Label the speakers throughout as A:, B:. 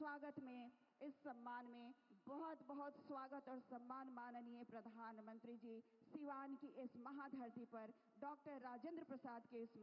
A: स्वागत में, इस सम्मान में बहुत बहुत स्वागत और सम्मान माननीय प्रधानमंत्री जी सिवान की इस महाधरती पर डॉक्टर राजेंद्र प्रसाद के इस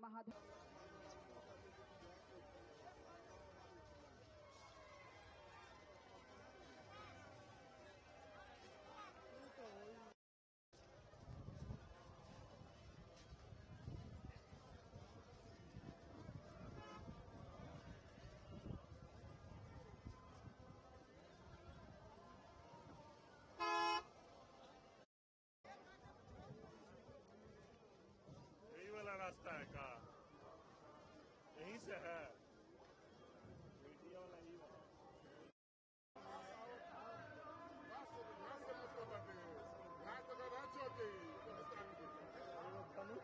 B: रास्ता है का यहीं से है मीडिया वाला ही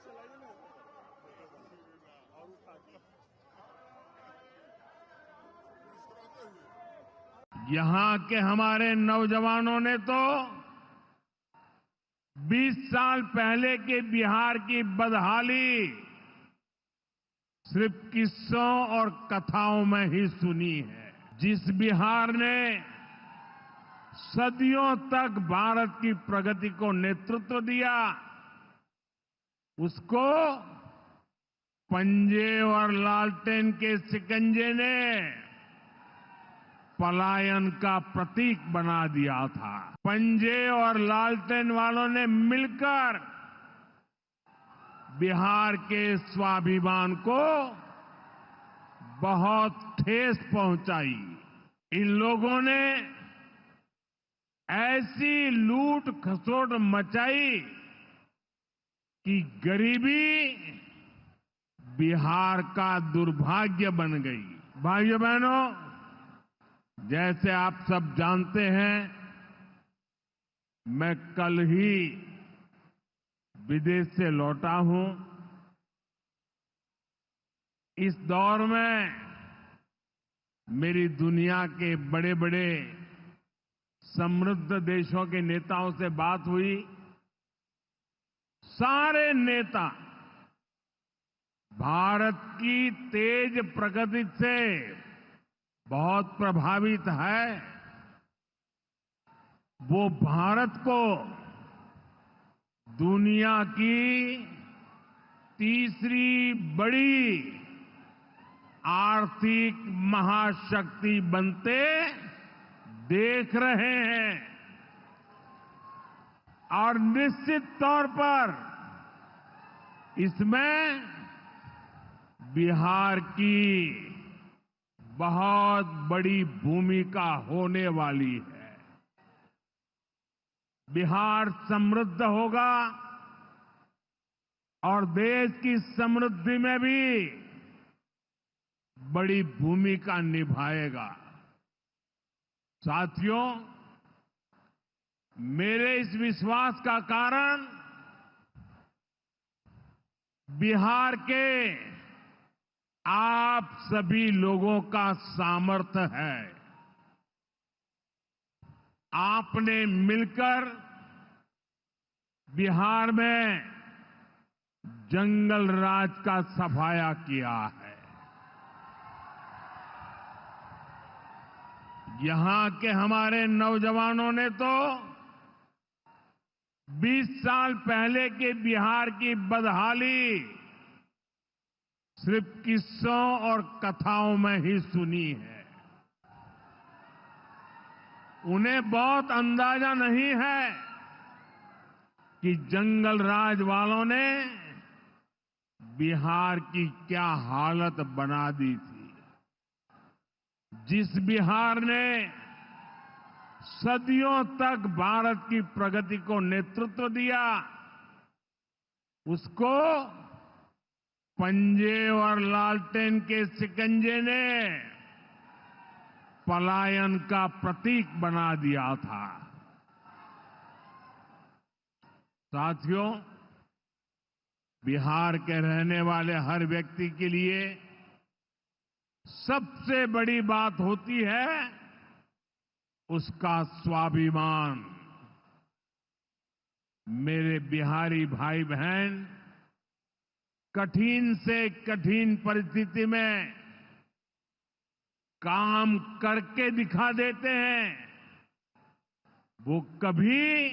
B: चलाइए ना और उठा
C: यहाँ के हमारे नौजवानों ने तो 20 साल पहले के बिहार की बदहाली सिर्फ किस्सों और कथाओं में ही सुनी है। जिस बिहार ने सदियों तक भारत की प्रगति को नेतृत्व दिया, उसको पंजे और लालटेन के शिकंजे ने पलायन का प्रतीक बना दिया था। पंजे और लालटेन वालों ने मिलकर बिहार के स्वाभिमान को बहुत ठेस पहुंचाई। इन लोगों ने ऐसी लूट खसोट मचाई कि गरीबी बिहार का दुर्भाग्य बन गई। भाइयों बहनों, जैसे आप सब जानते हैं, मैं कल ही विदेश से लौटा हूं। इस दौर में मेरी दुनिया के बड़े बड़े समृद्ध देशों के नेताओं से बात हुई। सारे नेता भारत की तेज प्रगति से बहुत प्रभावित है। वो भारत को दुनिया की तीसरी बड़ी आर्थिक महाशक्ति बनते देख रहे हैं और निश्चित तौर पर इसमें बिहार की बहुत बड़ी भूमिका होने वाली है। बिहार समृद्ध होगा और देश की समृद्धि में भी बड़ी भूमिका निभाएगा। साथियों, मेरे इस विश्वास का कारण बिहार के आप सभी लोगों का सामर्थ्य है। आपने मिलकर बिहार में जंगल राज का सफाया किया है। यहां के हमारे नौजवानों ने तो 20 साल पहले के बिहार की बदहाली सिर्फ किस्सों और कथाओं में ही सुनी है। उन्हें बहुत अंदाजा नहीं है कि जंगल राज वालों ने बिहार की क्या हालत बना दी थी। जिस बिहार ने सदियों तक भारत की प्रगति को नेतृत्व दिया, उसको पंजे और लालटेन के शिकंजे ने पलायन का प्रतीक बना दिया था। साथियों, बिहार के रहने वाले हर व्यक्ति के लिए सबसे बड़ी बात होती है उसका स्वाभिमान। मेरे बिहारी भाई बहन कठिन से कठिन परिस्थिति में काम करके दिखा देते हैं, वो कभी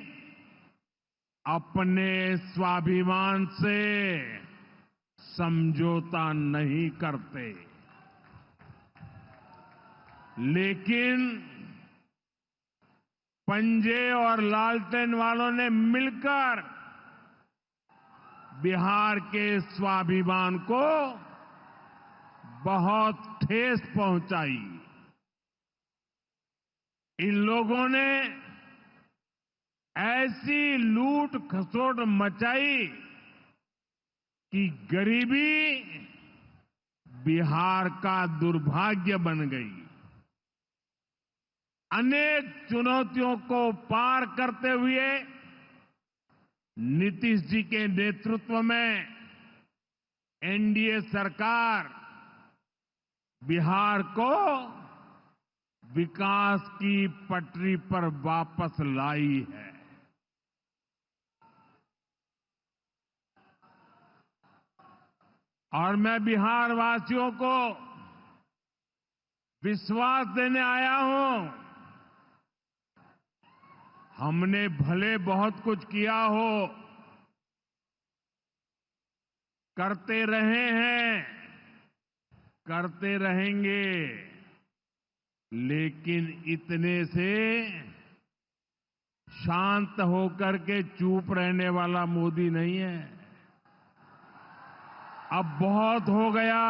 C: अपने स्वाभिमान से समझौता नहीं करते। लेकिन पंजे और लालटेन वालों ने मिलकर बिहार के स्वाभिमान को बहुत ठेस पहुंचाई। इन लोगों ने ऐसी लूट खसोट मचाई कि गरीबी बिहार का दुर्भाग्य बन गई। अनेक चुनौतियों को पार करते हुए नीतीश जी के नेतृत्व में एनडीए सरकार बिहार को विकास की पटरी पर वापस लाई है। और मैं बिहार वासियों को विश्वास देने आया हूं, हमने भले बहुत कुछ किया हो, करते रहे हैं, करते रहेंगे, लेकिन इतने से शांत होकर के चुप रहने वाला मोदी नहीं है। अब बहुत हो गया,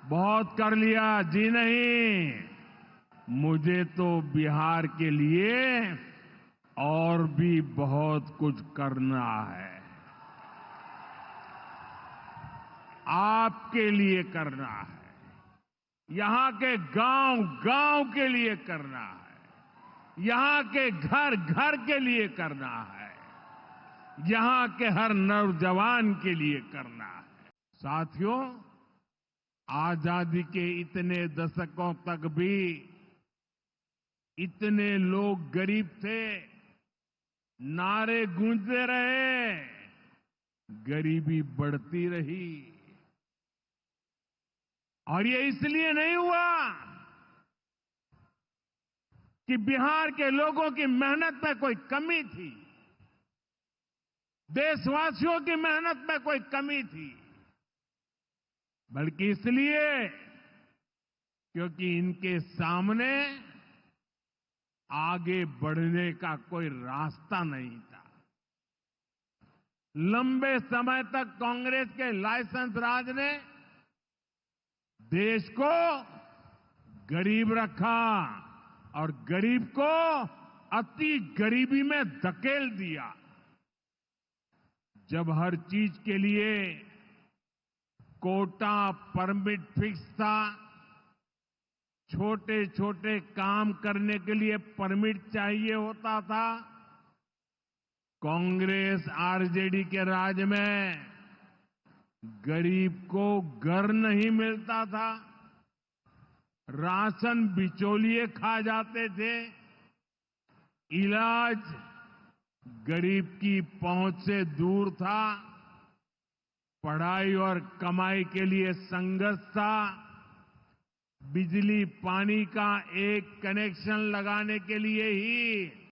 C: बहुत कर लिया जी नहीं, मुझे तो बिहार के लिए और भी बहुत कुछ करना है, आपके लिए करना है, यहां के गांव गांव के लिए करना है, यहां के घर घर के लिए करना है, यहां के हर नौजवान के लिए करना है। साथियों, आजादी के इतने दशकों तक भी इतने लोग गरीब थे, नारे गूंजते रहे, गरीबी बढ़ती रही। और ये इसलिए नहीं हुआ कि बिहार के लोगों की मेहनत में कोई कमी थी, देशवासियों की मेहनत में कोई कमी थी, बल्कि इसलिए क्योंकि इनके सामने आगे बढ़ने का कोई रास्ता नहीं था। लंबे समय तक कांग्रेस के लाइसेंस राज ने देश को गरीब रखा और गरीब को अति गरीबी में धकेल दिया। जब हर चीज के लिए कोटा परमिट फिक्स था, छोटे छोटे काम करने के लिए परमिट चाहिए होता था, कांग्रेस आरजेडी के राज में गरीब को घर नहीं मिलता था, राशन बिचौलिए खा जाते थे, इलाज गरीब की पहुंच से दूर था, पढ़ाई और कमाई के लिए संघर्ष था, बिजली पानी का एक कनेक्शन लगाने के लिए ही